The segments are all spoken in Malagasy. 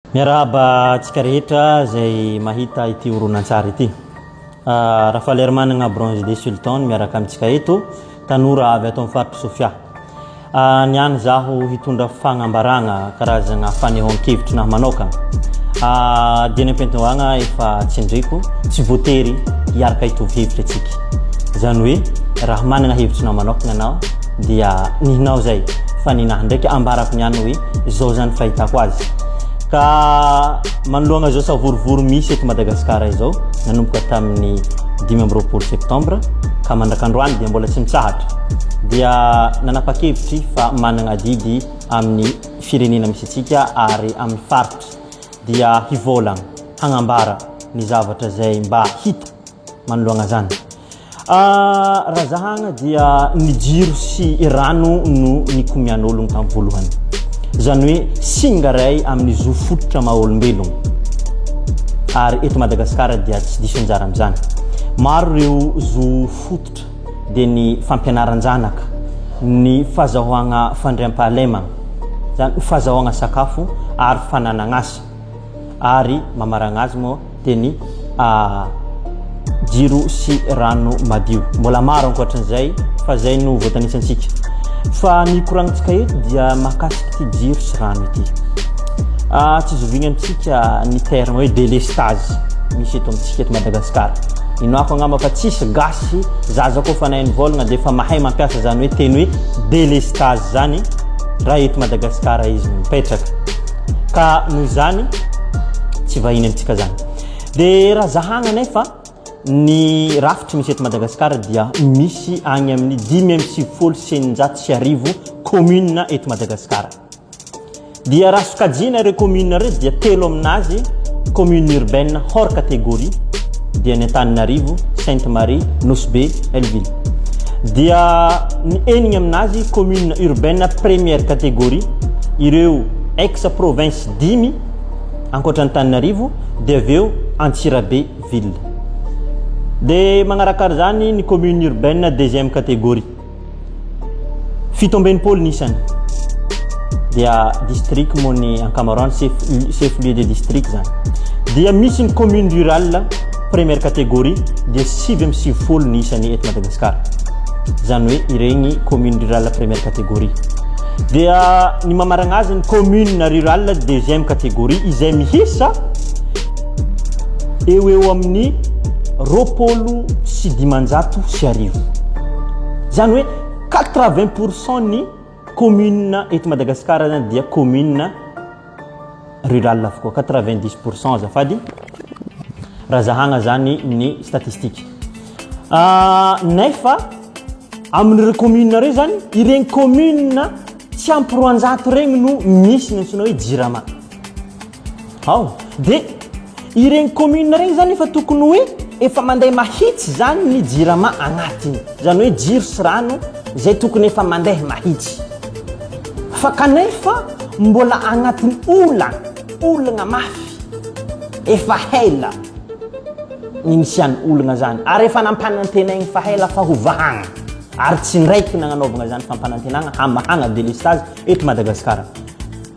Miarahaba antsika rehetra zay mahita ity horonan-tsary ity. Rafael managna Bronze des Sultans miaraka amintsika eto tanora avy ato amin'ny faritry Sofia. Niany zaho hitondra fagnambaragna karazagna fanehoan-kevitry nahy manokagna. Dia ny ampiantoagna efa tsindriko tsy voatery hiaraka hitovy hevitra atsika. Zany hoe raha managna hevitry nahy manokagna anao dia nihinao zay fa ninahy ndraiky ambarako niany hoe zao zany fahitako azy. Ka manoloagna zao savorivory misy eto Madagasikara izao nanomboka tamin'ny 5 septembre ka mandrakandroany dia mbola tsy mitsahatra dia nanapa-kevitry fa managna didy amin'ny firenena misy atsika ary amin'ny faritry dia hivolagna hagnambara ny zavatra zay mba hita manoloagna zany. Raha zahagna dia ny jiro sy rano no nikomian'ologno tamin'ny voalohany. Zany hoe singaray amin'ny zo fototra maha-olombelogno. Ary eto Madagasikara dia tsy diso anjara amin'izany. Maro ireo zo fototra dia ny fampianaran-janaka, ny fahazahoagna fandriam-pahalemagna, zany fahazahoagna sakafo ary fananagna-asa. Ary mamaragna azy moa dia ny jiro sy rano madio. Mbola maro ankoatran'izay fa zay no voatanisantsika. Fa ny koragnitsika eto dia mahakasiky ty jiro sy rano ity. Tsy zovigna amintsika ny terme hoe délestage misy eto amintsika eto Madagasikara. Inoako angamba fa tsisy gasy zaza koa fa nahay nivolagna dia fa mahay mampiasa zany hoe teny hoe délestage zany raha eto Madagasikara izy mipetraka. Ka noho zany tsy vahiny amintsika zany. Dia raha zahagna nefa ny rafitry misy eto Madagasikara dia misy agny amin'ny 5,990 commune eto Madagasikara. Dia raha sokajiana ireo commune ireo dia 3 aminazy commune urbaine hors catégorie dia ny Antananarivo, Sainte-Marie, Nosy-Be, Belleville. Dia ny 9 aminazy commune urbaine première catégorie ireo ex-province 10 ankoatra Antananarivo dia aveo Antsirabe ville. Dia magnarakara zany ny commune urbaine deuxième catégorie 70 nisany dia district moa ny ankamaroany chef-lieu de district zany. Dia misy ny commune rurale première catégorie dia 9 nisany eto Madagasikara. Zany hoe iregny commune rurale première catégorie. Dia ny mamaragna azy ny commune rurale deuxième catégorie izay mihisa eo amin'ny 250. Zany hoe 80% ny commune eto Madagasikara zany dia commune rurale avokoa, 90% azafady raha zahagna zany ny statistique. Nefa amin'ireo commune reo zany iregny commune tsy ampy 300 regny no misy ny antsoina hoe jirama. Dia iregny commune regny zany efa tokony hoe efa mandeha mahitsy zany ny jirama agnatiny. Zany hoe jiro sy rano zay tokony efa mandeha mahitsy. Fa kanefa mbola agnatiny olagna mafy efa hela ny nisiany olagna zany. Ary efa nampanantenagny fa hela fa hovahagna. Ary tsy ndraiky nagnanaovagna zany fampanantenagna hamahagna délestage eto Madagasikara.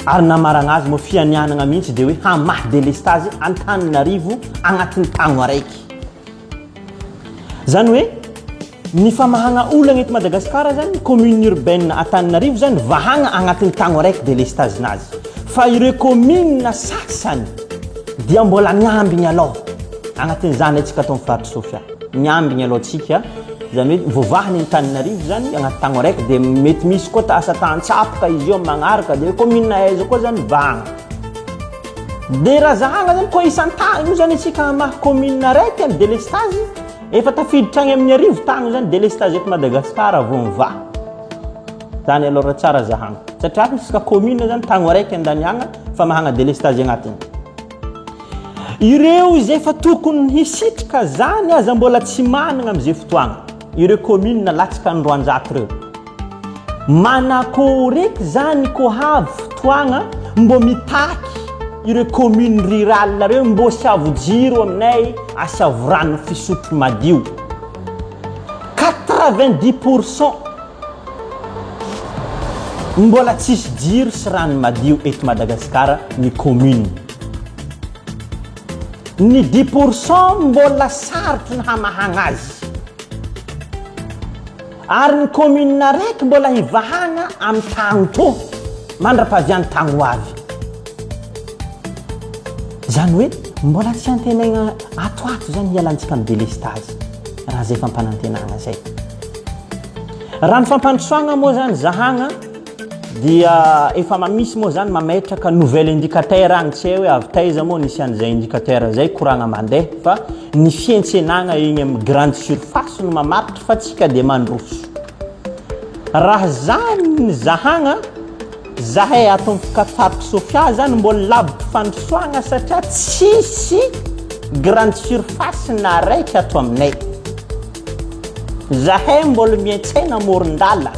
Ary namaragna azy moa fianianagna mihitsy dia hoe hamaha délestage Antananarivo agnatiny tagno araiky. Zany hoe ny famahagna olagna eto Madagasikara zany commune urbaine Antananarivo zany vahagna agnatiny tagno araiky délestage nazy. Fa ireo commune sasany dia mbola miambigny aloha agnatin'izany atsika ato amin'ny faritry Sofia. Miambigny aloha atsika zany hoe vovahany Antananarivo zany agnaty tagno araiky dia mety misy koa asa tantsapaka izy io magnaraka dia commune aiza koa zany vahagna. Dia raha zahagna zany koa isan-tagno io zany atsika hamaha commune araiky amin'ny délestage efa tafiditra agny amin'ny arivo tagno zany délestage eto Madagasikara vao mivaha. Zany aloha raha tsara zahagna satria misy commune zany tagno araiky andaniagna fa mahagna délestage agnatiny. Ireo izay fa tokony hisitrika zany aza mbola tsy managna amin'izay fotoagna. Ireo commune latsaka ny 300 reo. Manakoreky zany ko havy fotoagna mbo mitaky ireo commune rurale reo mbo siavo jiro aminay asiavo rano fisotro madio. 90% mbola tsisy jiro sy rano madio eto Madagasikara ny commune. ny 10% mbola sarotry ny hamahagna azy ary ny commune raiky mbola hivahagna amin'ny tagno to mandra-pahaviany tagno avy zany hoe mbola tsy antenaigna atoato zany hialantsika amin'ny délestage raha zay fampanantenagna zay raha ny fampandrosoagna moa zany zahagna dia efa mamisy moa zany mametraka nouvel indicateur agny tsy hoe avy taiza moa nisy an'izay indicateur zay koragna mandeha fa ny fientsenagna igny amin'ny grande surface no mamaritra fa tsika dia mandroso raha zany ny zahagna zahay ato amin'ny Parc Sofia zany mbola lavitry fandrosoagna satria tsisy grande surface na raiky ato aminay zahay mbola miantsena moron-dala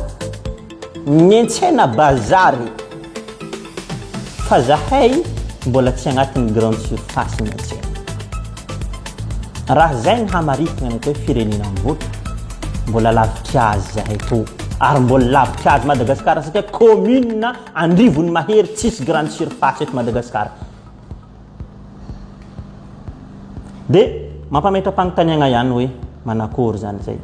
miantsena bazary fa zahay mbola tsy agnatin'ny grande surface miantsena raha zay ny hamaritana ny hoe firenena mivota mbola lavitry azy zahay to ary mbola lavitry azy Madagasikara satria commune andrivony mahery tsisy grande surface eto Madagasikara dia mampametra-panontaniagna ihany hoe manakory zany zay